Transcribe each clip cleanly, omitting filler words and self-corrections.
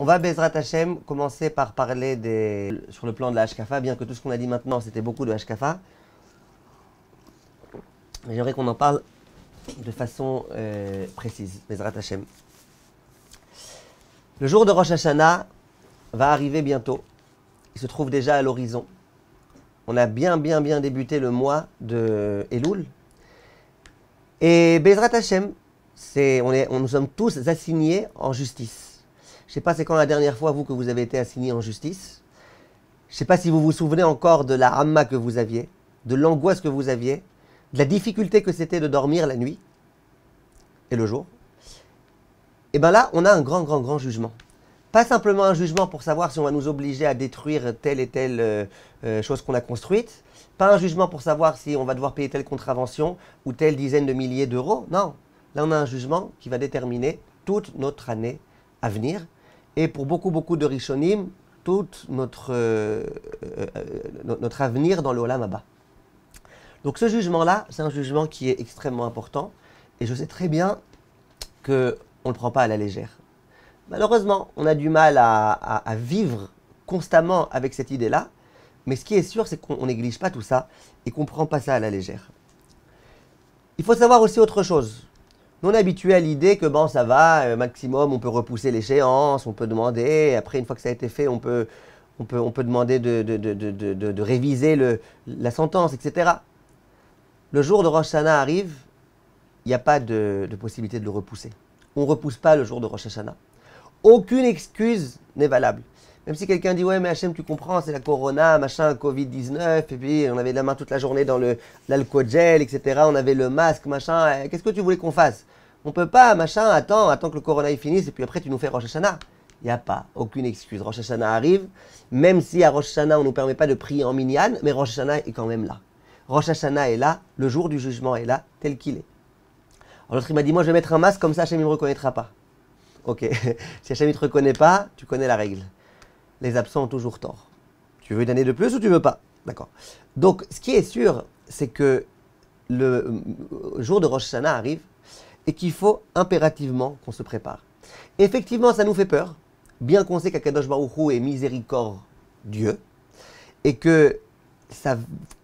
On va, Bezrat Hashem, commencer par parler sur le plan de la Hashkafa, bien que tout ce qu'on a dit maintenant, c'était beaucoup de Hashkafa. Mais j'aimerais qu'on en parle de façon précise, Bezrat Hashem. Le jour de Rosh Hashanah va arriver bientôt. Il se trouve déjà à l'horizon. On a bien débuté le mois de Elul. Et Bezrat Hashem, nous sommes tous assignés en justice. Je ne sais pas c'est quand la dernière fois, vous, que vous avez été assigné en justice. Je ne sais pas si vous vous souvenez encore de la hamma que vous aviez, de l'angoisse que vous aviez, de la difficulté que c'était de dormir la nuit et le jour. Et bien là, on a un grand jugement. Pas simplement un jugement pour savoir si on va nous obliger à détruire telle et telle chose qu'on a construite. Pas un jugement pour savoir si on va devoir payer telle contravention ou telle dizaine de milliers d'euros. Non, là on a un jugement qui va déterminer toute notre année à venir. Et pour beaucoup de Rishonim, tout notre avenir dans le Olam Haba. Donc ce jugement-là, c'est un jugement qui est extrêmement important. Et je sais très bien qu'on ne le prend pas à la légère. Malheureusement, on a du mal à vivre constamment avec cette idée-là. Mais ce qui est sûr, c'est qu'on ne néglige pas tout ça et qu'on ne prend pas ça à la légère. Il faut savoir aussi autre chose. Nous, on est habitué à l'idée que bon, ça va, maximum, on peut repousser l'échéance, on peut demander, après, une fois que ça a été fait, on peut demander de réviser la sentence, etc. Le jour de Rosh Hashanah arrive, il n'y a pas de possibilité de le repousser. On ne repousse pas le jour de Rosh Hashanah. Aucune excuse n'est valable. Même si quelqu'un dit, ouais, mais Hachem, tu comprends, c'est la corona, machin, Covid-19, et puis on avait la main toute la journée dans l'alcool-gel, etc. On avait le masque, machin, qu'est-ce que tu voulais qu'on fasse? On peut pas, machin, attends que le corona il finisse, et puis après tu nous fais Rosh Hashanah. Il n'y a pas, aucune excuse. Rosh Hashanah arrive, même si à Rosh Hashanah on ne nous permet pas de prier en minyan, mais Rosh Hashanah est quand même là. Rosh Hashanah est là, le jour du jugement est là, tel qu'il est. Alors l'autre il m'a dit, moi je vais mettre un masque, comme ça Hachem ne me reconnaîtra pas. Ok, si Hachem ne te reconnaît pas, tu connais la règle. Les absents ont toujours tort. Tu veux une année de plus ou tu veux pas? D'accord. Donc, ce qui est sûr, c'est que le jour de Rosh Hashanah arrive et qu'il faut impérativement qu'on se prépare. Effectivement, ça nous fait peur, bien qu'on sait qu'Akadosh Baruch Hu est miséricordieux et que sa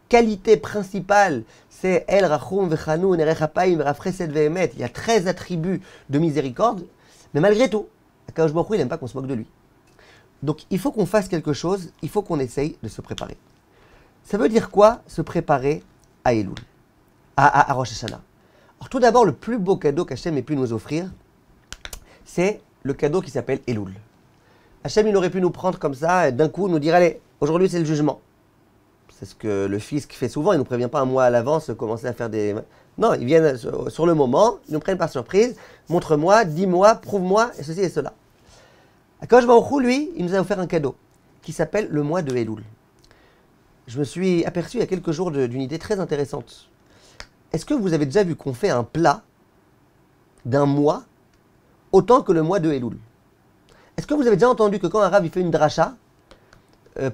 qualité principale, c'est El Rachum Vechanoun Erechapayim Rafresed Vehemet. Il y a 13 attributs de miséricorde, mais malgré tout, Akadosh Baruch Hu, il n'aime pas qu'on se moque de lui. Donc, il faut qu'on fasse quelque chose, il faut qu'on essaye de se préparer. Ça veut dire quoi, se préparer à Elul, à Rosh Hashanah? Alors, tout d'abord, le plus beau cadeau qu'Hachem ait pu nous offrir, c'est le cadeau qui s'appelle Elul. Hachem, il aurait pu nous prendre comme ça, et d'un coup, nous dire, allez, aujourd'hui, c'est le jugement. C'est ce que le fisc fait souvent, il ne nous prévient pas un mois à l'avance, commencer à faire des... Non, ils viennent sur le moment, ils nous prennent par surprise, montre-moi, dis-moi, prouve-moi, et ceci et cela. Akadosh Baruch Hu, lui, il nous a offert un cadeau qui s'appelle le mois de Elul. Je me suis aperçu il y a quelques jours d'une idée très intéressante. Est-ce que vous avez déjà vu qu'on fait un plat d'un mois autant que le mois de Elul? Est-ce que vous avez déjà entendu que quand un rav il fait une dracha,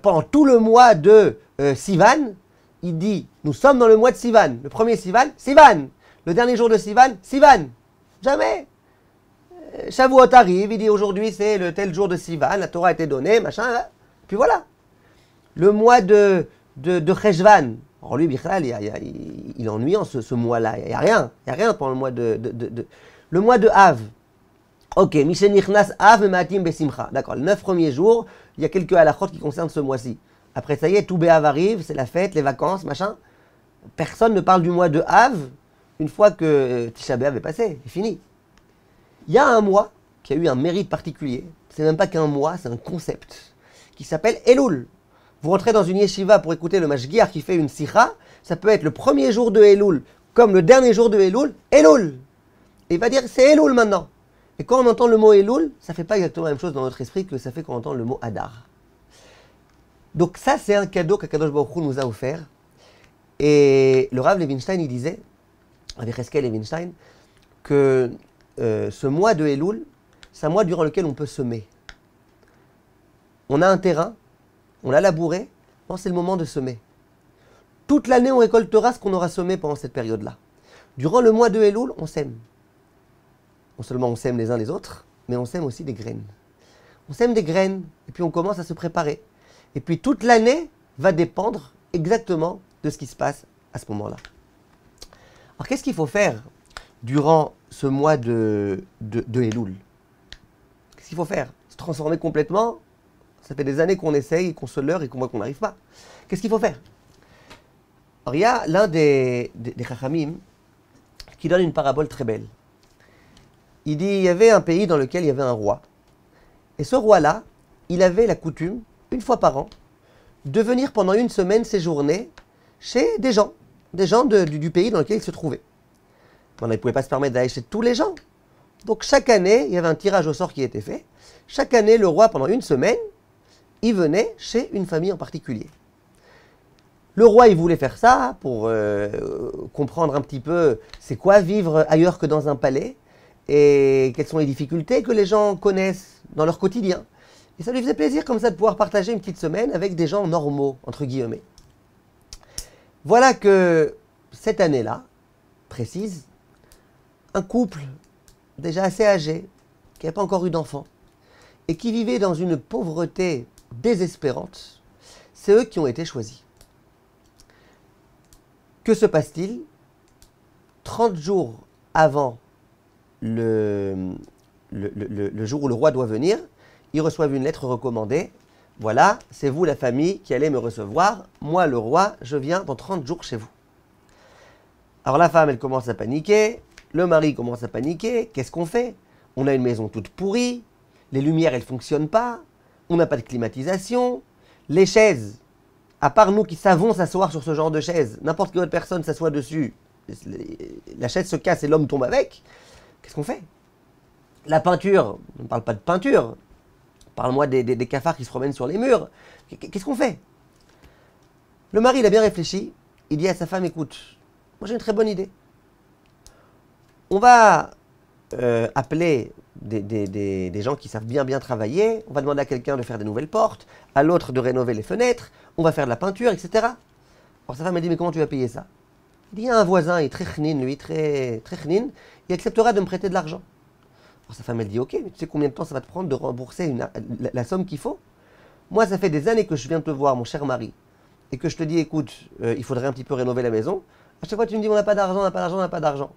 pendant tout le mois de Sivan, il dit, nous sommes dans le mois de Sivan. Le premier Sivan, Sivan. Le dernier jour de Sivan, Sivan. Jamais. Shavuot arrive, il dit aujourd'hui c'est le tel jour de Sivan, la Torah a été donnée, machin, puis voilà. Le mois de Cheshvan, alors lui, Bichal, il est ennuyant ce mois-là, il n'y a rien pendant le mois le mois de Av. Ok, Mishenichnas Av Maatim Besimcha. D'accord, les 9 premiers jours, il y a quelques halachot qui concernent ce mois-ci. Après ça y est, tout Béav arrive, c'est la fête, les vacances, machin. Personne ne parle du mois de Av une fois que Tisha B'Av est passé, c'est fini. Il y a un mois qui a eu un mérite particulier. C'est même pas qu'un mois, c'est un concept qui s'appelle Elul. Vous rentrez dans une yeshiva pour écouter le mashgiach qui fait une sikha. Ça peut être le premier jour de Elul comme le dernier jour de Elul. Elul. Et il va dire c'est Elul maintenant. Et quand on entend le mot Elul, ça fait pas exactement la même chose dans notre esprit que ça fait quand on entend le mot Adar. Donc ça, c'est un cadeau qu'Akadosh Baruch Hu nous a offert. Et le Rav Levinstein, il disait, avec Heskel Levinstein, que ce mois de Elul, c'est un mois durant lequel on peut semer. On a un terrain, on l'a labouré, bon, c'est le moment de semer. Toute l'année, on récoltera ce qu'on aura semé pendant cette période-là. Durant le mois de Elul, on sème. Non seulement on sème les uns les autres, mais on sème aussi des graines. On sème des graines, et puis on commence à se préparer. Et puis toute l'année va dépendre exactement de ce qui se passe à ce moment-là. Alors qu'est-ce qu'il faut faire durant ce mois de Elul? Qu'est-ce qu'il faut faire? Se transformer complètement? Ça fait des années qu'on essaye, qu'on se leurre et qu'on voit qu'on n'arrive pas. Qu'est-ce qu'il faut faire? Alors il y a l'un des Chachamim qui donne une parabole très belle. Il dit, il y avait un pays dans lequel il y avait un roi. Et ce roi-là, il avait la coutume, une fois par an, de venir pendant une semaine séjourner chez des gens du pays dans lequel il se trouvait. Bon, il ne pouvait pas se permettre d'aller chez tous les gens. Donc chaque année, il y avait un tirage au sort qui était fait. Chaque année, le roi, pendant une semaine, il venait chez une famille en particulier. Le roi, il voulait faire ça pour comprendre un petit peu c'est quoi vivre ailleurs que dans un palais et quelles sont les difficultés que les gens connaissent dans leur quotidien. Et ça lui faisait plaisir comme ça de pouvoir partager une petite semaine avec des gens normaux, entre guillemets. Voilà que cette année-là, précise, un couple déjà assez âgé, qui n'avait pas encore eu d'enfant, et qui vivait dans une pauvreté désespérante, c'est eux qui ont été choisis. Que se passe-t-il? 30 jours avant le jour où le roi doit venir, ils reçoivent une lettre recommandée. Voilà, c'est vous la famille qui allez me recevoir. Moi, le roi, je viens dans 30 jours chez vous. Alors la femme, elle commence à paniquer. Le mari commence à paniquer. Qu'est-ce qu'on fait? On a une maison toute pourrie. Les lumières, elles ne fonctionnent pas. On n'a pas de climatisation. Les chaises, à part nous qui savons s'asseoir sur ce genre de chaise, n'importe quelle autre personne s'assoit dessus, la chaise se casse et l'homme tombe avec. Qu'est-ce qu'on fait? La peinture, on ne parle pas de peinture. Parle-moi des cafards qui se promènent sur les murs. Qu'est-ce qu'on fait? Le mari, il a bien réfléchi. Il dit à sa femme, écoute, moi j'ai une très bonne idée. On va appeler des gens qui savent bien travailler. On va demander à quelqu'un de faire des nouvelles portes, à l'autre de rénover les fenêtres. On va faire de la peinture, etc. Alors sa femme, elle dit, mais comment tu vas payer ça? Il dit, il y a un voisin, il est très chnin, lui, très chnin. Il acceptera de me prêter de l'argent. Alors sa femme, elle dit, ok, mais tu sais combien de temps ça va te prendre de rembourser la somme qu'il faut? Moi, ça fait des années que je viens te voir, mon cher mari, et que je te dis, écoute, il faudrait un petit peu rénover la maison. À chaque fois, tu me dis, on n'a pas d'argent, on n'a pas d'argent, on n'a pas d'argent.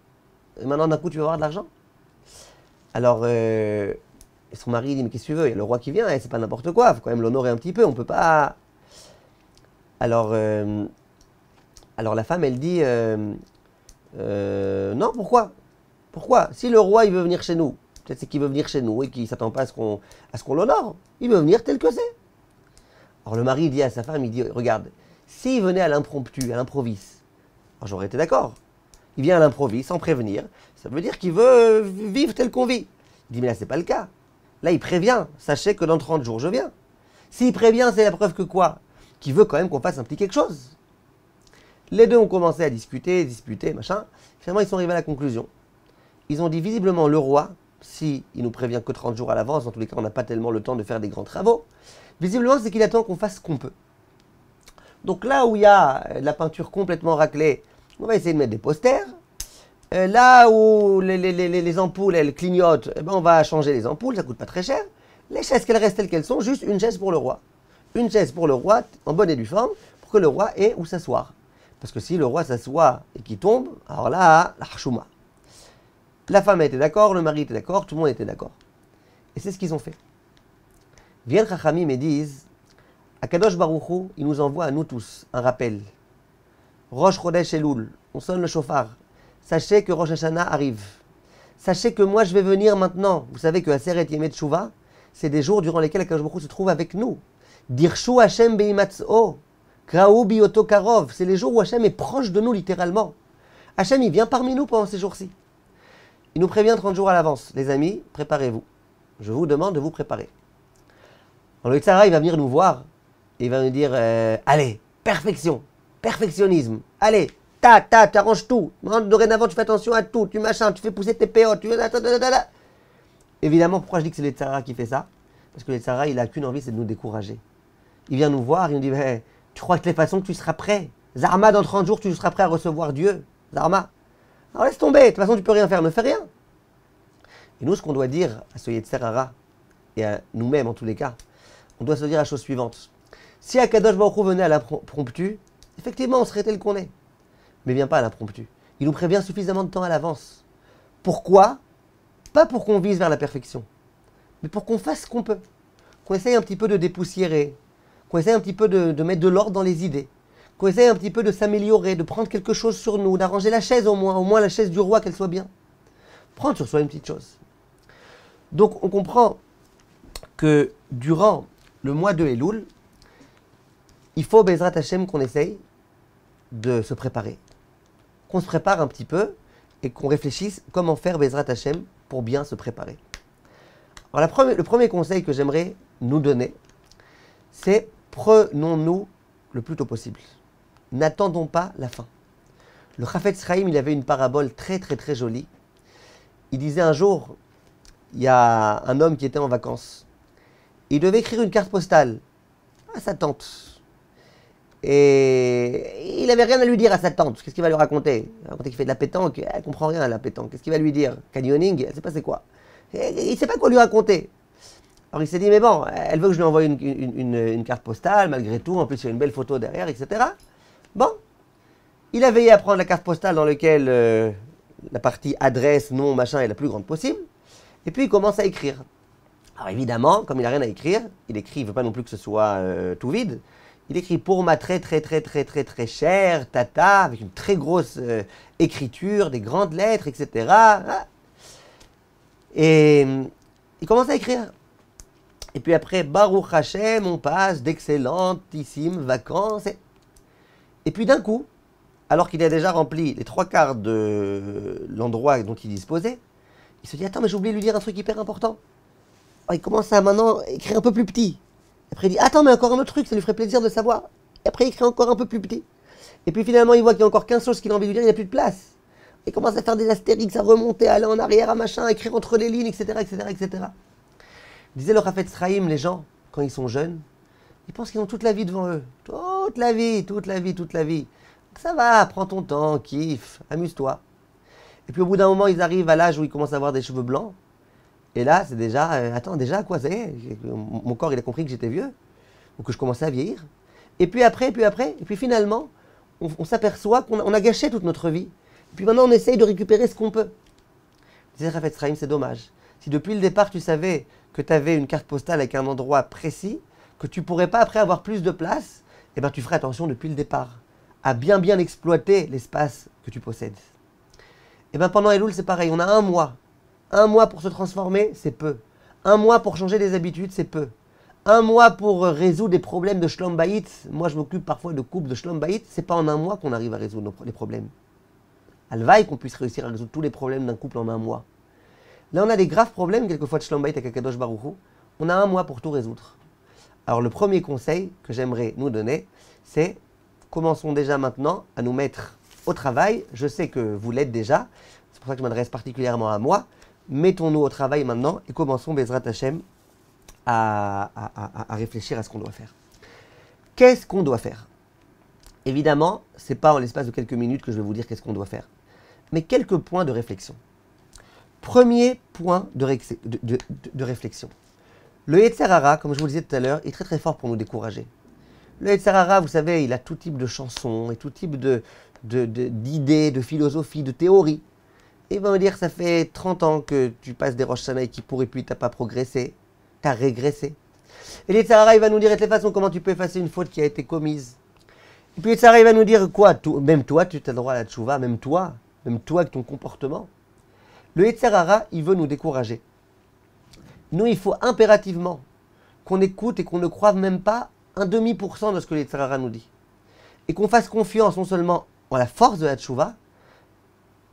Et maintenant, d'un coup, tu vas avoir de l'argent? Alors, son mari dit, mais qu'est-ce que tu veux? Il y a le roi qui vient, et c'est pas n'importe quoi, il faut quand même l'honorer un petit peu, on peut pas... Alors la femme, elle dit, non, pourquoi? Pourquoi? Si le roi, il veut venir chez nous, peut-être c'est qu'il veut venir chez nous et qu'il ne s'attend pas à ce qu'on l'honore. Il veut venir tel que c'est. Alors le mari dit à sa femme, il dit, regarde, s'il venait à l'impromptu, à l'improviste, alors j'aurais été d'accord. Il vient à l'improviste, sans prévenir, ça veut dire qu'il veut vivre tel qu'on vit. Il dit, mais là, c'est pas le cas. Là, il prévient, sachez que dans 30 jours, je viens. S'il prévient, c'est la preuve que quoi? Qu'il veut quand même qu'on fasse un petit quelque chose. Les deux ont commencé à discuter, machin. Finalement, ils sont arrivés à la conclusion. Ils ont dit, visiblement, le roi, si il nous prévient que 30 jours à l'avance, dans tous les cas, on n'a pas tellement le temps de faire des grands travaux. Visiblement, c'est qu'il attend qu'on fasse ce qu'on peut. Donc là où il y a la peinture complètement raclée, on va essayer de mettre des posters. Là où les ampoules, elles clignotent, eh ben on va changer les ampoules, ça coûte pas très cher. Les chaises qu'elles restent telles qu'elles sont, juste une chaise pour le roi. Une chaise pour le roi, en bonne et due forme, pour que le roi ait où s'asseoir. Parce que si le roi s'assoit et qu'il tombe, alors là, la chouma. La femme était d'accord, le mari était d'accord, tout le monde était d'accord. Et c'est ce qu'ils ont fait. Viennent Chachamim et disent, Akadosh Baruch Hu, il nous envoie à nous tous un rappel. Rosh Chodesh Elul, on sonne le chauffard. Sachez que Rosh Hashanah arrive. Sachez que moi je vais venir maintenant. Vous savez que Aseret Yemei Teshuvah, c'est des jours durant lesquels Akadosh Baruch Hu se trouve avec nous. Dirshu Hashem Beimatz'o, Kraou Bioto Karov, c'est les jours où Hashem est proche de nous littéralement. Hashem il vient parmi nous pendant ces jours-ci. Il nous prévient 30 jours à l'avance. Les amis, préparez-vous. Je vous demande de vous préparer. Alors le Tzara, il va venir nous voir et il va nous dire allez, perfection, perfectionnisme, allez, tu arranges tout. Dorénavant, tu fais attention à tout, tu machin, tu fais pousser tes PO, tu... Évidemment, pourquoi je dis que c'est le Tzara qui fait ça? Parce que le Tzara, il n'a qu'une envie, c'est de nous décourager. Il vient nous voir, il nous dit tu crois que de toute façon tu seras prêt? Zarma, dans 30 jours, tu seras prêt à recevoir Dieu. Zarma. Alors laisse tomber, de toute façon tu peux rien faire, ne fais rien. Et nous, ce qu'on doit dire à ce Yetzer Hara, et à nous-mêmes en tous les cas, on doit se dire la chose suivante. Si Akadosh Baruch Hu venait à l'impromptu, effectivement, on serait tel qu'on est. Mais il vient pas à l'impromptu. Il nous prévient suffisamment de temps à l'avance. Pourquoi? Pas pour qu'on vise vers la perfection, mais pour qu'on fasse ce qu'on peut. Qu'on essaye un petit peu de dépoussiérer, qu'on essaye un petit peu de mettre de l'ordre dans les idées, qu'on essaye un petit peu de s'améliorer, de prendre quelque chose sur nous, d'arranger la chaise au moins la chaise du roi, qu'elle soit bien. Prendre sur soi une petite chose. Donc on comprend que durant le mois de Elul, il faut, Bezrat Hashem, qu'on essaye de se préparer. Qu'on se prépare un petit peu et qu'on réfléchisse comment faire Bezrat Hashem pour bien se préparer. Alors le premier conseil que j'aimerais nous donner, c'est prenons-nous le plus tôt possible. N'attendons pas la fin. Le Chafetz Chaim, il avait une parabole très très très jolie. Il disait un jour, il y a un homme qui était en vacances. Il devait écrire une carte postale à sa tante. Et il n'avait rien à lui dire à sa tante. Qu'est-ce qu'il va lui raconter? Il va raconter qu'il fait de la pétanque. Elle ne comprend rien à la pétanque. Qu'est-ce qu'il va lui dire? Canyoning? Elle ne sait pas c'est quoi. Il ne sait pas quoi lui raconter. Alors il s'est dit, mais bon, elle veut que je lui envoie une carte postale, malgré tout. En plus, il y a une belle photo derrière, etc. Bon. Il a veillé à prendre la carte postale dans laquelle la partie adresse, nom, machin est la plus grande possible. Et puis il commence à écrire. Alors évidemment, comme il n'a rien à écrire, il écrit, il ne veut pas non plus que ce soit tout vide. Il écrit pour ma très très très très très très chère tata, avec une très grosse écriture, des grandes lettres, etc. Et il commence à écrire. Et puis après, Baruch Hashem, on passe d'excellentissimes vacances. Et puis d'un coup, alors qu'il a déjà rempli les 3/4 de l'endroit dont il disposait, il se dit, attends, mais j'ai oublié de lui dire un truc hyper important. Alors, il commence à maintenant écrire un peu plus petit. Après, il dit, attends, mais encore un autre truc, ça lui ferait plaisir de savoir. Et après, il écrit encore un peu plus petit. Et puis finalement, il voit qu'il y a encore 15 choses qu'il a envie de lui dire, il n'a plus de place. Il commence à faire des astérix, à remonter, à aller en arrière, à machin, à écrire entre les lignes, etc., etc., etc. Disait le Chafetz Chaim, les gens, quand ils sont jeunes, ils pensent qu'ils ont toute la vie devant eux. Toute la vie, toute la vie, toute la vie. Ça va, prends ton temps, kiffe, amuse-toi. Et puis au bout d'un moment, ils arrivent à l'âge où ils commencent à avoir des cheveux blancs. Et là, c'est déjà, attends, déjà quoi, ça y est, mon corps il a compris que j'étais vieux, ou que je commençais à vieillir. Et puis après, et puis finalement, on s'aperçoit qu'on a gâché toute notre vie. Et puis maintenant, on essaye de récupérer ce qu'on peut. Disait Chafetz Chaim, c'est dommage. Si depuis le départ, tu savais que tu avais une carte postale avec un endroit précis, que tu ne pourrais pas après avoir plus de place, eh ben, tu ferais attention depuis le départ à bien exploiter l'espace que tu possèdes. Et bien pendant Elul, c'est pareil, on a un mois. Un mois pour se transformer, c'est peu. Un mois pour changer des habitudes, c'est peu. Un mois pour résoudre des problèmes de Shlom Bayit. Moi, je m'occupe parfois de couples de Shlom Bayit. C'est pas en un mois qu'on arrive à résoudre les problèmes. Alvaï qu'on puisse réussir à résoudre tous les problèmes d'un couple en un mois. Là, on a des graves problèmes, quelquefois de Shlom Bayit avec Akadosh Baruch Hu. On a un mois pour tout résoudre. Alors, le premier conseil que j'aimerais nous donner, c'est commençons déjà maintenant à nous mettre au travail. Je sais que vous l'êtes déjà. C'est pour ça que je m'adresse particulièrement à moi. Mettons-nous au travail maintenant et commençons, Bezrat Hashem, à réfléchir à ce qu'on doit faire. Qu'est-ce qu'on doit faire? Évidemment, ce n'est pas en l'espace de quelques minutes que je vais vous dire qu'est-ce qu'on doit faire, mais quelques points de réflexion. Premier point de réflexion. Le Yetzer Hara, comme je vous le disais tout à l'heure, est très très fort pour nous décourager. Le Yetzer Hara, vous savez, il a tout type de chansons et tout type d'idées, de philosophie, de théories. Il va me dire, ça fait 30 ans que tu passes des Rosh Hashanah et Kippour et puis tu n'as pas progressé, tu as régressé. Et le Yetzer Hara, il va nous dire de toute façon comment tu peux effacer une faute qui a été commise. Et puis le Yetzer Hara, il va nous dire quoi? Même toi, tu as le droit à la tchouva, même toi avec ton comportement. Le Yetzer Hara, il veut nous décourager. Nous, il faut impérativement qu'on écoute et qu'on ne croive même pas 0,5% de ce que le Yetzer Hara nous dit. Et qu'on fasse confiance non seulement en la force de la tchouva,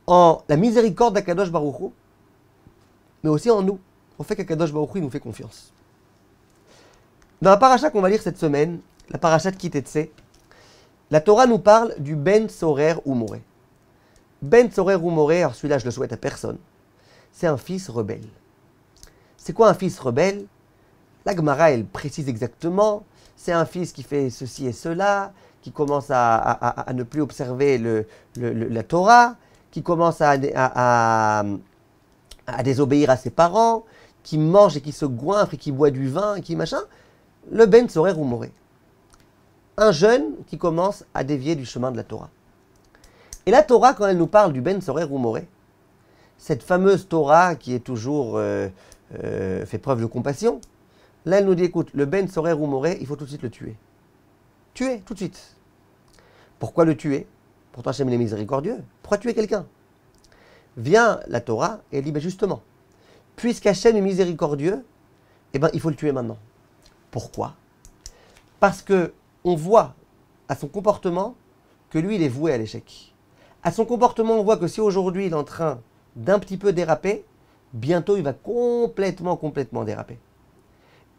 en la miséricorde d'Akadosh Baruch Hu, mais aussi en nous. Au fait qu'Akadosh Baruch Hu nous fait confiance. Dans la paracha qu'on va lire cette semaine, la paracha de Kitetse, la Torah nous parle du Ben Tzorer Umoreh. Ben Tzorer Umoreh, alors celui-là je le souhaite à personne, c'est un fils rebelle. C'est quoi un fils rebelle? La Gemara, elle précise exactement, c'est un fils qui fait ceci et cela, qui commence à ne plus observer la Torah, qui commence à désobéir à ses parents, qui mange et qui se goinfre et qui boit du vin et qui machin, le ben sorer ou moré. Un jeune qui commence à dévier du chemin de la Torah. Et la Torah, quand elle nous parle du ben sorer ou moré, cette fameuse Torah qui est toujours fait preuve de compassion, là elle nous dit, écoute, le ben sorer ou moré, il faut tout de suite le tuer. Tuer, tout de suite. Pourquoi le tuer? Pourtant Hachem il est miséricordieux. Pourquoi tuer quelqu'un? Vient la Torah et elle dit, ben justement, puisqu'Hachem est miséricordieux, eh ben, il faut le tuer maintenant. Pourquoi? Parce que on voit à son comportement que lui, il est voué à l'échec. À son comportement, on voit que si aujourd'hui il est en train d'un petit peu déraper, bientôt il va complètement déraper.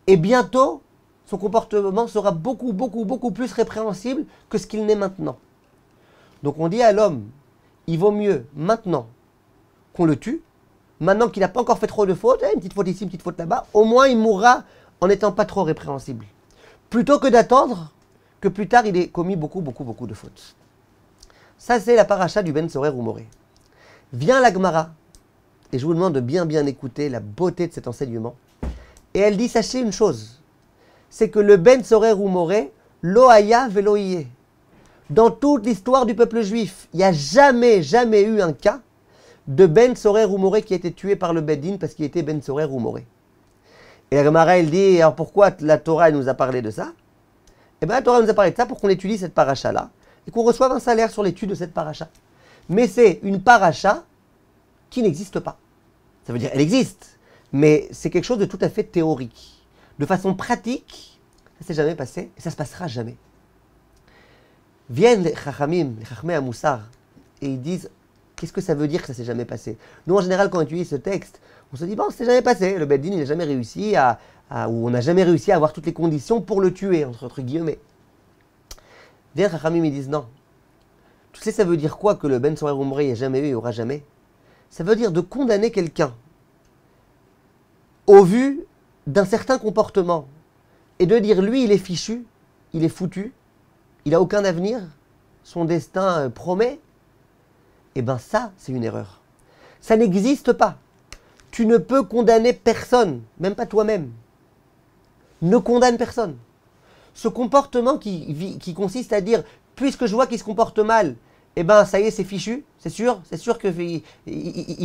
Et bientôt, son comportement sera beaucoup plus répréhensible que ce qu'il n'est maintenant. Donc on dit à l'homme, il vaut mieux maintenant qu'on le tue, maintenant qu'il n'a pas encore fait trop de fautes, une petite faute ici, une petite faute là-bas, au moins il mourra en n'étant pas trop répréhensible. Plutôt que d'attendre que plus tard il ait commis beaucoup de fautes. Ça c'est la paracha du Ben Sorer ou Moré. Vient la Gemara, et je vous demande de bien écouter la beauté de cet enseignement, et elle dit, sachez une chose, c'est que le Ben Sorer ou Moré, lo haya velo yeh. Dans toute l'histoire du peuple juif, il n'y a jamais eu un cas de Ben Sorer ou Moré qui a été tué par le Beddin parce qu'il était Ben Sorer ou Moré. Et la Gemara, elle dit, alors pourquoi la Torah elle nous a parlé de ça? Eh bien la Torah nous a parlé de ça pour qu'on étudie cette paracha-là et qu'on reçoive un salaire sur l'étude de cette paracha. Mais c'est une paracha qui n'existe pas. Ça veut dire, elle existe, mais c'est quelque chose de tout à fait théorique. De façon pratique, ça ne s'est jamais passé et ça ne se passera jamais. Viennent les Chachamim, les Chachmei Amoussar, et ils disent, qu'est-ce que ça veut dire que ça ne s'est jamais passé? Nous, en général, quand on utilise ce texte, on se dit, bon, ça ne s'est jamais passé. Le Beddin, il n'a jamais réussi ou on n'a jamais réussi à avoir toutes les conditions pour le tuer, entre guillemets. Viennent les Chachamim, ils disent, non. Tu sais, ça veut dire quoi que le Ben Sorer ou Moré, il n'y a jamais eu, il n'y aura jamais? Ça veut dire de condamner quelqu'un au vu d'un certain comportement et de dire, lui, il est fichu, il est foutu, il n'a aucun avenir, son destin promet, eh bien ça, c'est une erreur. Ça n'existe pas. Tu ne peux condamner personne, même pas toi-même. Ne condamne personne. Ce comportement qui consiste à dire, puisque je vois qu'il se comporte mal, eh bien ça y est, c'est fichu, c'est sûr qu'il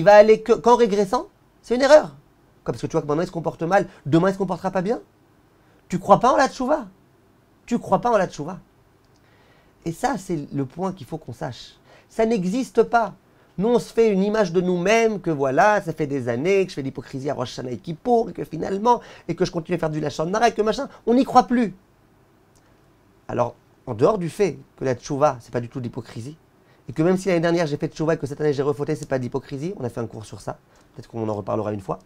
va aller qu'en régressant, c'est une erreur. Comme parce que tu vois que maintenant il se comporte mal, demain il ne se comportera pas bien. Tu ne crois pas en la tchouva. Tu ne crois pas en la tchouva. Et ça, c'est le point qu'il faut qu'on sache. Ça n'existe pas. Nous, on se fait une image de nous-mêmes, que voilà, ça fait des années que je fais l'hypocrisie à Rosh Hashanah et Kippour, et que finalement, et que je continue à faire du Lachon Hara, et que machin, on n'y croit plus. Alors, en dehors du fait que la tchouva, c'est pas du tout de l'hypocrisie, et que même si l'année dernière j'ai fait tchouva et que cette année j'ai refauté, c'est pas de l'hypocrisie, on a fait un cours sur ça, peut-être qu'on en reparlera une fois.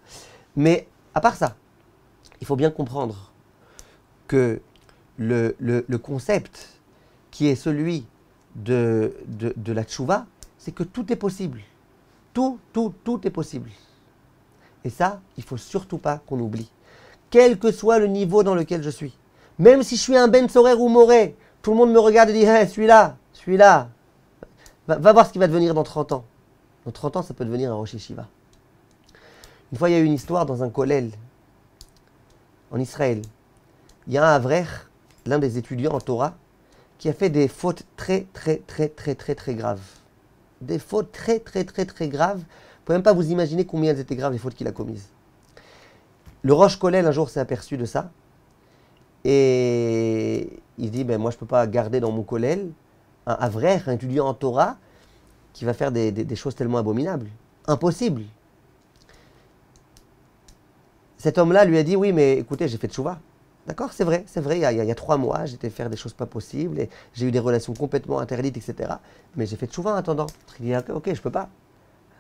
Mais à part ça, il faut bien comprendre que le concept qui est celui de la tchouva, c'est que tout est possible. Tout est possible. Et ça, il ne faut surtout pas qu'on oublie. Quel que soit le niveau dans lequel je suis. Même si je suis un Ben Sorer ou Moré, tout le monde me regarde et dit hey, celui-là. Va voir ce qui va devenir dans 30 ans. Dans 30 ans, ça peut devenir un Rosh Yeshiva. Une fois, il y a eu une histoire dans un kollel en Israël. Il y a un Avrer, l'un des étudiants en Torah, qui a fait des fautes très graves. Des fautes très graves. Vous ne pouvez même pas vous imaginer combien elles étaient graves, les fautes qu'il a commises. Le Rosh Kollel, un jour, s'est aperçu de ça. Et il dit, moi, je ne peux pas garder dans mon Kollel un Avrer, un étudiant en Torah, qui va faire des choses tellement abominables. Impossible. Cet homme-là lui a dit, oui, mais écoutez, j'ai fait tchouva. D'accord, c'est vrai, il y a 3 mois, j'étais faire des choses pas possibles, et j'ai eu des relations complètement interdites, etc. Mais j'ai fait tchouva en attendant. Il dit, ok, je peux pas.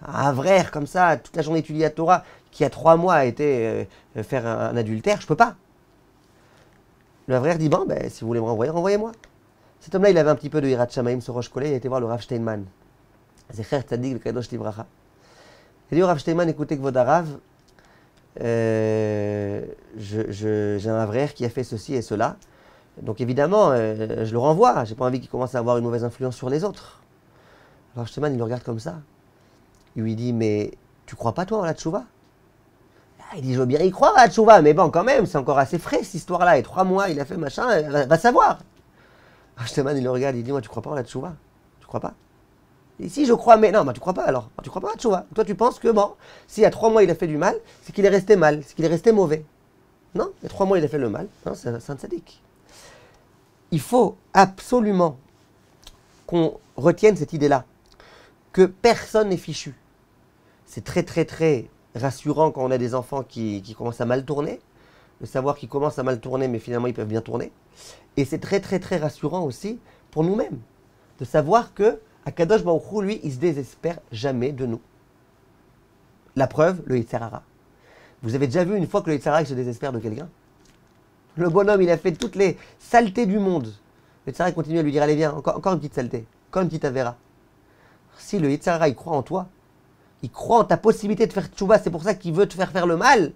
Un vrai comme ça, toute la journée étudié à Torah, qui il y a 3 mois a été faire un adultère, je peux pas. Le vrai dit, si vous voulez me renvoyer, renvoyez-moi. Cet homme-là, il avait un petit peu de Hirat Shamaim, ce Rosh Kollel, il a été voir le Rav Steinman. Zecher Tzadik, le Kadosh Livracha. Il dit au Rav Steinman, écoutez, Kvod Harav, j'ai un frère qui a fait ceci et cela. Donc évidemment, je le renvoie. J'ai pas envie qu'il commence à avoir une mauvaise influence sur les autres. Alors Steinman, il le regarde comme ça. Il lui dit, mais tu crois pas toi en la tchouva? Il dit, je veux bien y croire à Tchouva, mais bon, quand même, c'est encore assez frais cette histoire-là. Et 3 mois, il a fait machin, va savoir. Ashtaman, il le regarde, il dit, moi, tu crois pas à la Tchouva? Tu crois pas? Et si je crois, mais non, tu crois pas alors. Tu crois pas à Tchouva. Toi, tu penses que bon, s'il y a 3 mois, il a fait du mal, c'est qu'il est resté mal, c'est qu'il est resté mauvais. Non, il y a 3 mois, il a fait le mal. Non, c'est un tzaddik. Il faut absolument qu'on retienne cette idée-là, que personne n'est fichu. C'est très, très, très rassurant quand on a des enfants qui commencent à mal tourner, de savoir qu'ils commencent à mal tourner, mais finalement, ils peuvent bien tourner. Et c'est très, très, très rassurant aussi pour nous-mêmes, de savoir que Akadosh Baruch Hu, lui, il se désespère jamais de nous. La preuve, le Yetzer Hara. Vous avez déjà vu une fois que le Yetzer Hara il se désespère de quelqu'un? Le bonhomme, il a fait toutes les saletés du monde. Le Yetzer Hara continue à lui dire, allez viens, encore une petite saleté, encore une petite avéra. Si le Yetzer Hara, il croit en toi, il croit en ta possibilité de faire tchouva, c'est pour ça qu'il veut te faire le mal.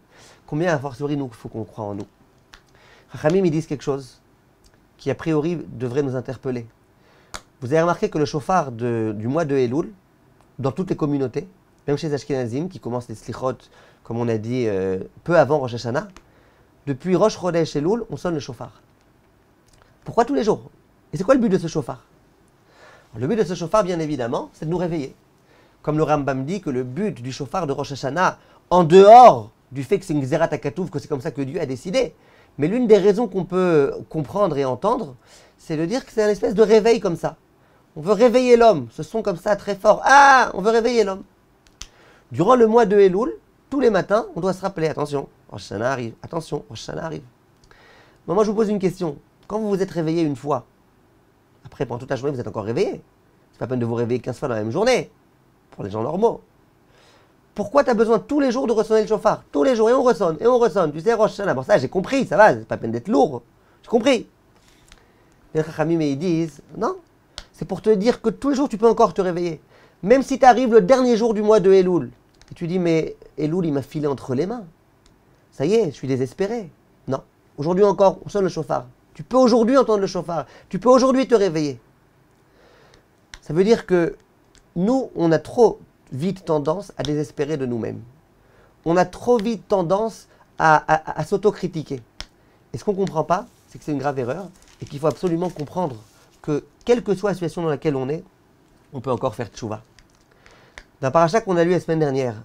Combien, a fortiori, nous, il faut qu'on croit en nous. Chachamim, ils disent quelque chose qui, a priori, devrait nous interpeller. Vous avez remarqué que le shofar du mois de Elul, dans toutes les communautés, même chez les Ashkenazim, qui commencent les slichot, comme on a dit, peu avant Rosh Hashanah, depuis Rosh Chodesh Elul, on sonne le shofar. Pourquoi tous les jours? Et c'est quoi le but de ce shofar? Le but de ce shofar, bien évidemment, c'est de nous réveiller. Comme le Rambam dit que le but du shofar de Rosh Hashanah, en dehors du fait que c'est une Xerat HaKatuv, que c'est comme ça que Dieu a décidé, mais l'une des raisons qu'on peut comprendre et entendre, c'est de dire que c'est un espèce de réveil comme ça. On veut réveiller l'homme, ce son comme ça très fort. Ah, on veut réveiller l'homme. Durant le mois de Elul, tous les matins, on doit se rappeler, attention, Rosh Hashanah arrive, attention, Rosh Hashanah arrive. Moi, je vous pose une question. Quand vous vous êtes réveillé une fois, après, pendant toute la journée, vous êtes encore réveillé. C'est pas la peine de vous réveiller 15 fois dans la même journée, pour les gens normaux. Pourquoi tu as besoin tous les jours de ressonner le chauffard? Tous les jours, et on ressonne, et on ressonne. Tu sais, Rosh Hashanah, bon ça, j'ai compris, ça va, c'est pas la peine d'être lourd. J'ai compris. Les Chachamim, ils disent, non, c'est pour te dire que tous les jours, tu peux encore te réveiller. Même si tu arrives le dernier jour du mois de Elul, et tu dis, mais Elul, il m'a filé entre les mains. Ça y est, je suis désespéré. Non. Aujourd'hui encore, on sonne le chauffard. Tu peux aujourd'hui entendre le chauffard. Tu peux aujourd'hui te réveiller. Ça veut dire que nous, on a trop vite tendance à désespérer de nous-mêmes. On a trop vite tendance à s'autocritiquer. Et ce qu'on ne comprend pas, c'est que c'est une grave erreur et qu'il faut absolument comprendre que, quelle que soit la situation dans laquelle on est, on peut encore faire tchouva. Dans le paracha qu'on a lu la semaine dernière,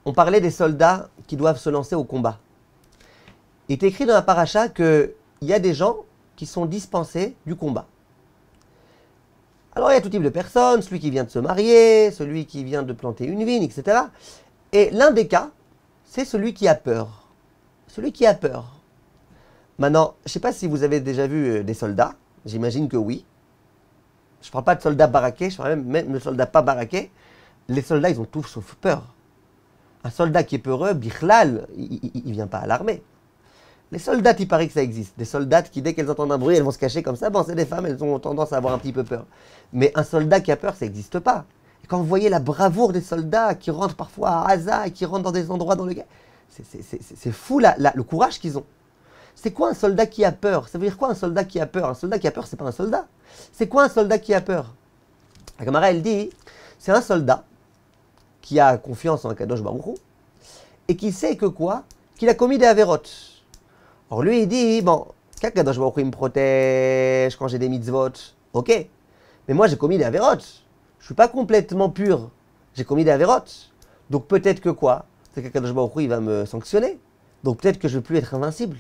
on parlait des soldats qui doivent se lancer au combat. Il est écrit dans la paracha qu'il y a des gens qui sont dispensés du combat. Alors il y a tout type de personnes, celui qui vient de se marier, celui qui vient de planter une vigne, etc. Et l'un des cas, c'est celui qui a peur. Celui qui a peur. Maintenant, je ne sais pas si vous avez déjà vu des soldats, j'imagine que oui. Je ne parle pas de soldats baraqués, je parle même de soldats pas baraqués. Les soldats, ils ont tout sauf peur. Un soldat qui est peureux, bichlal, il ne vient pas à l'armée. Les soldats, il paraît que ça existe. Des soldats qui, dès qu'elles entendent un bruit, elles vont se cacher comme ça. Bon, c'est des femmes, elles ont tendance à avoir un petit peu peur. Mais un soldat qui a peur, ça n'existe pas. Et quand vous voyez la bravoure des soldats qui rentrent parfois à Gaza et qui rentrent dans des endroits dans lesquels... C'est fou le courage qu'ils ont. C'est quoi un soldat qui a peur? Ça veut dire quoi un soldat qui a peur? Un soldat qui a peur, c'est pas un soldat. C'est quoi un soldat qui a peur? La Gemara, elle dit, c'est un soldat qui a confiance en Kadosh Baruch Hu et qui sait que quoi? Qu'il a commis des avérotes. Or lui, il dit, bon, Kadosh Baruch Hu, il me protège quand j'ai des mitzvot. Ok, mais moi j'ai commis des avérotes. Je ne suis pas complètement pur. J'ai commis des avérotes. Donc peut-être que quoi? C'est que Kadosh Baruch Hu, il va me sanctionner. Donc peut-être que je ne vais plus être invincible.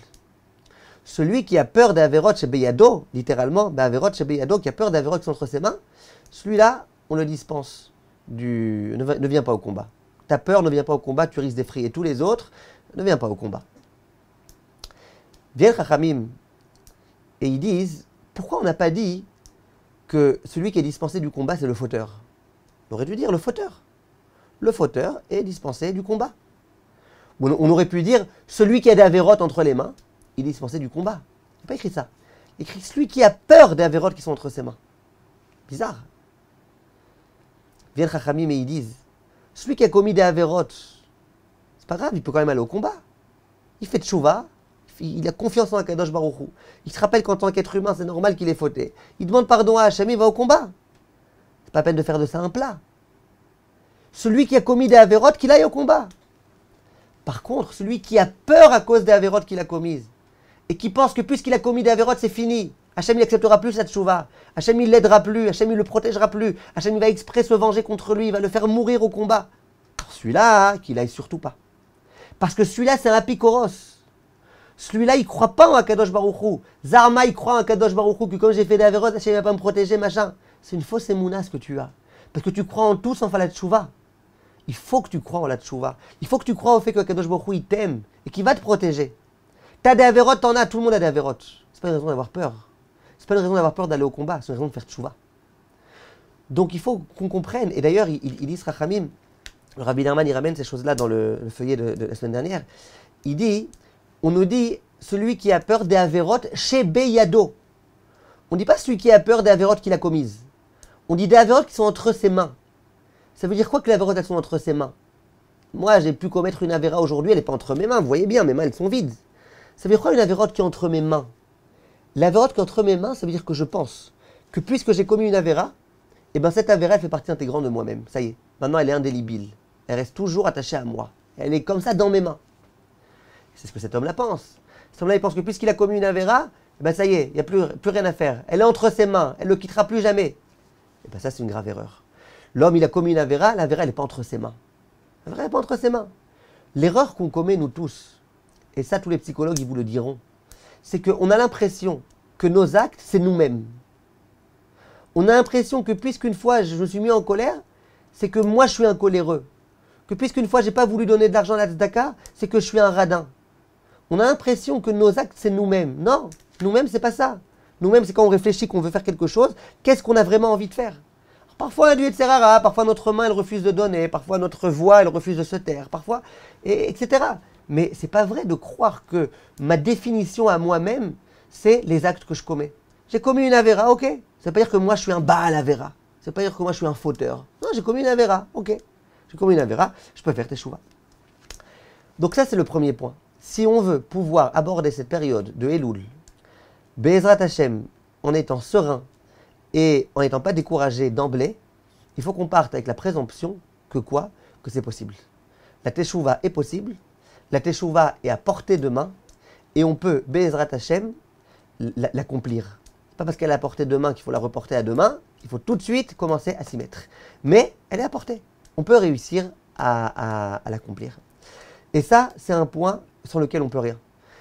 Celui qui a peur des avérotes chez Beyado, littéralement, des avérotes chez Beyado, qui a peur des avérotes qui sont entre ses mains, celui-là, on le dispense. Ne viens pas au combat. Ta peur, ne viens pas au combat, tu risques d'effrayer tous les autres, ne viens pas au combat. Viennent Chachamim et ils disent, pourquoi on n'a pas dit que celui qui est dispensé du combat, c'est le fauteur? On aurait dû dire le fauteur. Le fauteur est dispensé du combat. On aurait pu dire, celui qui a des avérotes entre les mains, il est dispensé du combat. Il n'a pas écrit ça. Il écrit celui qui a peur des avérotes qui sont entre ses mains. Bizarre. Viennent Chachamim et ils disent, celui qui a commis des avérotes, c'est pas grave, il peut quand même aller au combat. Il fait tchouva, il a confiance en Akadosh Baruch Hu. Il se rappelle qu'en tant qu'être humain, c'est normal qu'il ait fauté. Il demande pardon à Hachem, il va au combat. C'est pas la peine de faire de ça un plat. Celui qui a commis des avérotes, qu'il aille au combat. Par contre, celui qui a peur à cause des avérotes qu'il a commises, et qui pense que puisqu'il a commis des avérotes, c'est fini, Hachem il n'acceptera plus cette tchouva, Hachem il l'aidera plus, Hachem il le protégera plus, Hachem il va exprès se venger contre lui, il va le faire mourir au combat. Celui-là, qu'il aille surtout pas. Parce que celui-là, c'est un apikoros. Celui-là, il ne croit pas en Akadosh Baruch Hu. Zarma, il croit en Akadosh Baruch Hu, que comme j'ai fait des avérotes, Hachem ne va pas me protéger, machin. C'est une fausse émouna ce que tu as. Parce que tu crois en tout sans faire la tchouva. Il faut que tu crois en la tchouva. Il faut que tu crois au fait que Akadosh Baruch Hu, il t'aime et qu'il va te protéger. T'as des avérotes, t'en as, tout le monde a des avérotes. C'est pas une raison d'avoir peur. C'est pas une raison d'avoir peur d'aller au combat, c'est une raison de faire tchouva. Donc il faut qu'on comprenne, et d'ailleurs il dit ce Rachamim, le Rabbi Nerman il ramène ces choses-là dans le feuillet de la semaine dernière, il dit, on nous dit celui qui a peur des avérotes chez Beyado. On ne dit pas celui qui a peur des avérotes qu'il a commises. On dit des avérotes qui sont entre ses mains. Ça veut dire quoi que les avérotes elles sont entre ses mains? Moi j'ai pu commettre une avéra aujourd'hui, elle n'est pas entre mes mains, vous voyez bien, mes mains elles sont vides. Ça veut dire quoi une avérote qui est entre mes mains? L'avérote qui est entre mes mains, ça veut dire que je pense que puisque j'ai commis une avéra, et bien cette avéra elle fait partie intégrante de moi-même. Ça y est, maintenant elle est indélébile. Elle reste toujours attachée à moi. Elle est comme ça dans mes mains. C'est ce que cet homme-là pense. Cet homme-là il pense que puisqu'il a commis une avéra, et ben ça y est, il n'y a plus rien à faire. Elle est entre ses mains, elle ne le quittera plus jamais. Et bien ça c'est une grave erreur. L'homme il a commis une avéra elle n'est pas entre ses mains. L'avéra elle n'est pas entre ses mains. L'erreur qu'on commet nous tous, et ça tous les psychologues ils vous le diront, c'est qu'on a l'impression que nos actes, c'est nous-mêmes. On a l'impression que puisqu'une fois je me suis mis en colère, c'est que moi je suis un coléreux. Que puisqu'une fois je n'ai pas voulu donner de l'argent à la tzedaka, c'est que je suis un radin. On a l'impression que nos actes, c'est nous-mêmes. Non, nous-mêmes, c'est pas ça. Nous-mêmes, c'est quand on réfléchit qu'on veut faire quelque chose, qu'est-ce qu'on a vraiment envie de faire? Alors, parfois on a du Yetzerara, parfois notre main elle refuse de donner, parfois notre voix elle refuse de se taire, parfois, etc. Mais c'est pas vrai de croire que ma définition à moi-même, c'est les actes que je commets. J'ai commis une avéra, ok. Ça veut pas dire que moi je suis un Baal avéra. Ça veut pas dire que moi je suis un fauteur. Non, j'ai commis une avéra, ok. J'ai commis une avéra, je peux faire teshuva. Donc ça c'est le premier point. Si on veut pouvoir aborder cette période de Elul, Be'ezrat Hashem, en étant serein et en n'étant pas découragé d'emblée, il faut qu'on parte avec la présomption que quoi? Que c'est possible. La teshuva est possible. La teshuva est à portée de main et on peut, Be'ezrat Hashem, l'accomplir. C'est pas parce qu'elle est à portée de main qu'il faut la reporter à demain, il faut tout de suite commencer à s'y mettre. Mais elle est à portée. On peut réussir à l'accomplir. Et ça, c'est un point sur lequel on peut rien.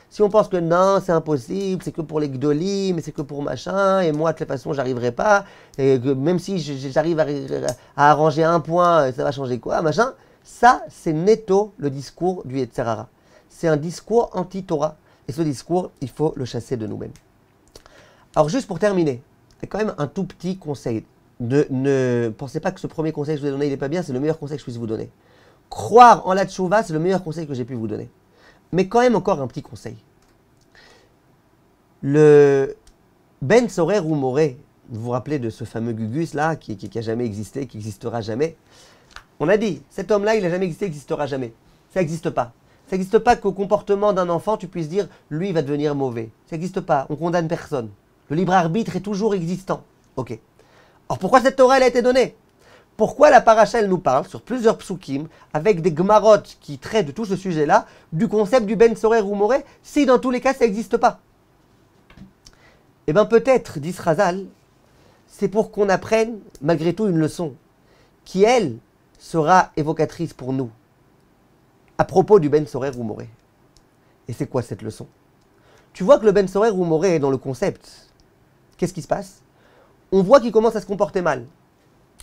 Si on pense que non, c'est impossible, c'est que pour les gdolim, mais c'est que pour machin, et moi de toute façon j'arriverai pas, et que même si j'arrive à arranger un point, ça va changer quoi, machin. Ça, c'est netto le discours du Yetzerara. C'est un discours anti-Torah. Et ce discours, il faut le chasser de nous-mêmes. Alors juste pour terminer, il y a quand même un tout petit conseil. Ne pensez pas que ce premier conseil que je vous ai donné, il n'est pas bien, c'est le meilleur conseil que je puisse vous donner. Croire en la tchouva, c'est le meilleur conseil que j'ai pu vous donner. Mais quand même encore un petit conseil. Le Ben Sorer ou Moré, vous vous rappelez de ce fameux Gugus là, qui a jamais existé, qui n'existera jamais. On a dit, cet homme-là, il n'a jamais existé, il n'existera jamais. Ça n'existe pas. Ça n'existe pas qu'au comportement d'un enfant, tu puisses dire, lui, il va devenir mauvais. Ça n'existe pas. On condamne personne. Le libre arbitre est toujours existant. Ok. Alors pourquoi cette Torah, elle a été donnée? Pourquoi la paracha, elle nous parle, sur plusieurs psukim, avec des gmarot qui traitent de tout ce sujet-là, du concept du Ben Sorer ou Moré, si dans tous les cas, ça n'existe pas? Eh bien peut-être, dit Razal, c'est pour qu'on apprenne, malgré tout, une leçon, qui, elle, sera évocatrice pour nous, à propos du Ben Sorer ou Moré. Et c'est quoi cette leçon? Tu vois que le Ben Sorer ou Moré est dans le concept. Qu'est-ce qui se passe? On voit qu'il commence à se comporter mal.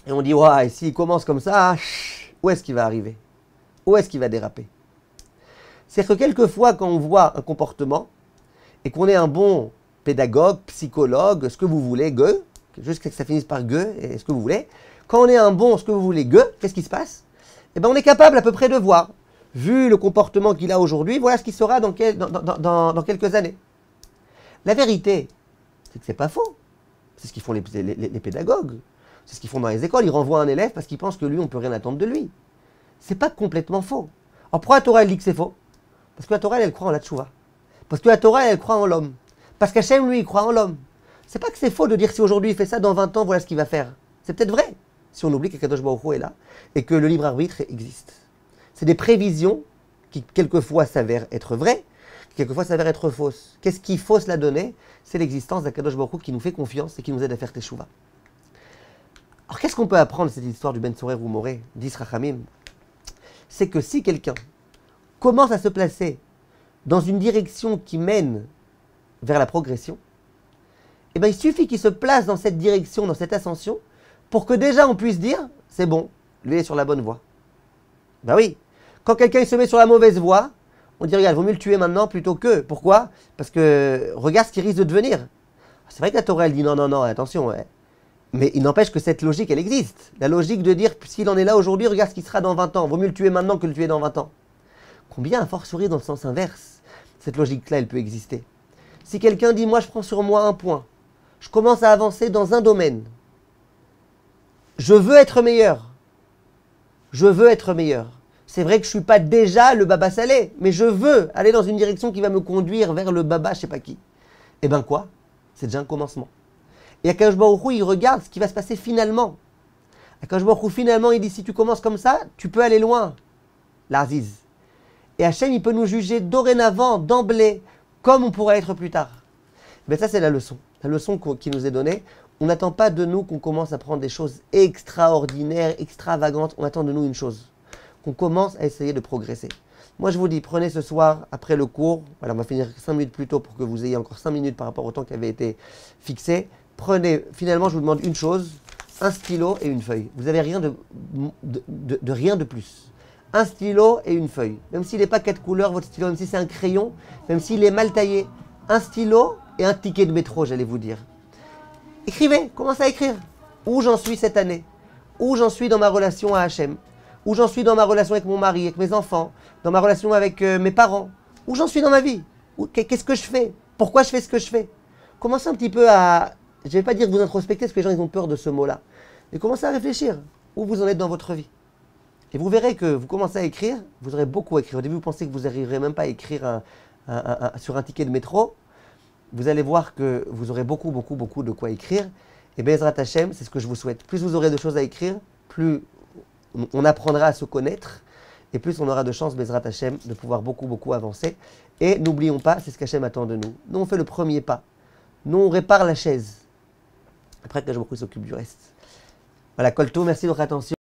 Et on dit, ouais, s'il commence comme ça, où est-ce qu'il va arriver? Où est-ce qu'il va déraper? C'est-à-dire que quelquefois, quand on voit un comportement, et qu'on est un bon pédagogue, psychologue, ce que vous voulez, gueux, jusqu'à ce que ça finisse par gueux, et ce que vous voulez, quand on est un bon, ce que vous voulez, gueux, qu'est-ce qui se passe? Eh bien, on est capable à peu près de voir, vu le comportement qu'il a aujourd'hui, voilà ce qu'il sera dans quelques années. La vérité, c'est que c'est pas faux. C'est ce qu'ils font les pédagogues. C'est ce qu'ils font dans les écoles. Ils renvoient un élève parce qu'ils pensent que lui, on ne peut rien attendre de lui. C'est pas complètement faux. Alors pourquoi la Torah, elle dit que c'est faux? Parce que la Torah, elle croit en la tchouva. Parce que la Torah, elle croit en l'homme. Parce qu'Hachem, lui, il croit en l'homme. C'est pas que c'est faux de dire si aujourd'hui il fait ça, dans 20 ans, voilà ce qu'il va faire. C'est peut-être vrai, si on oublie que Kadosh Baruch Hu est là et que le libre arbitre existe. C'est des prévisions qui quelquefois s'avère être vraie, qui quelquefois s'avère être fausse. Qu'est-ce qui fausse la donnée? C'est l'existence d'Akadosh Baruch Hu qui nous fait confiance et qui nous aide à faire teshuva. Alors qu'est-ce qu'on peut apprendre de cette histoire du Ben Tzorer ou Moré, d'Israchamim? C'est que si quelqu'un commence à se placer dans une direction qui mène vers la progression, eh bien, il suffit qu'il se place dans cette direction, dans cette ascension, pour que déjà on puisse dire, c'est bon, lui est sur la bonne voie. Ben oui, quand quelqu'un se met sur la mauvaise voie, on dit, regarde, il vaut mieux le tuer maintenant plutôt que. Pourquoi? Parce que regarde ce qu'il risque de devenir. C'est vrai que la Torah, elle dit non, non, non, attention, ouais. Mais il n'empêche que cette logique, elle existe. La logique de dire, s'il en est là aujourd'hui, regarde ce qu'il sera dans 20 ans. Vaut mieux le tuer maintenant que le tuer dans 20 ans. Combien, a fortiori, dans le sens inverse, cette logique-là, elle peut exister. Si quelqu'un dit, moi, je prends sur moi un point, je commence à avancer dans un domaine, je veux être meilleur. Je veux être meilleur. C'est vrai que je ne suis pas déjà le baba salé, mais je veux aller dans une direction qui va me conduire vers le baba, je ne sais pas qui. Eh bien quoi? C'est déjà un commencement. Et Akadosh Baruch Hu, il regarde ce qui va se passer finalement. Akadosh Baruch Hu, finalement, il dit, si tu commences comme ça, tu peux aller loin. L'Aziz. Et Hachem, il peut nous juger dorénavant, d'emblée, comme on pourrait être plus tard. Mais ça, c'est la leçon. La leçon qui nous est donnée. On n'attend pas de nous qu'on commence à prendre des choses extraordinaires, extravagantes. On attend de nous une chose. Qu'on commence à essayer de progresser. Moi, je vous dis, prenez ce soir, après le cours, voilà, on va finir 5 minutes plus tôt pour que vous ayez encore 5 minutes par rapport au temps qui avait été fixé. Prenez, finalement, je vous demande une chose, un stylo et une feuille. Vous n'avez rien de rien de plus. Un stylo et une feuille. Même s'il n'est pas 4 couleurs, votre stylo, même si c'est un crayon, même s'il est mal taillé, un stylo et un ticket de métro, j'allais vous dire. Écrivez, commencez à écrire. Où j'en suis cette année? Où j'en suis dans ma relation à Hachem? Où j'en suis dans ma relation avec mon mari, avec mes enfants? Dans ma relation avec mes parents? Où j'en suis dans ma vie? Qu'est-ce que je fais? Pourquoi je fais ce que je fais? Commencez un petit peu à... Je ne vais pas dire vous introspecter parce que les gens ils ont peur de ce mot-là. Mais commencez à réfléchir. Où vous en êtes dans votre vie? Et vous verrez que vous commencez à écrire, vous aurez beaucoup à écrire. Au début, vous pensez que vous n'arriverez même pas à écrire sur un ticket de métro. Vous allez voir que vous aurez beaucoup de quoi écrire. Et Bezrat Hashem, c'est ce que je vous souhaite. Plus vous aurez de choses à écrire, plus on apprendra à se connaître, et plus on aura de chance, Bezrat Hashem, de pouvoir beaucoup avancer. Et n'oublions pas, c'est ce qu'Hachem attend de nous. Nous, on fait le premier pas. Nous, on répare la chaise. Après, que je s'occupe du reste. Voilà, Kolto, merci de votre attention.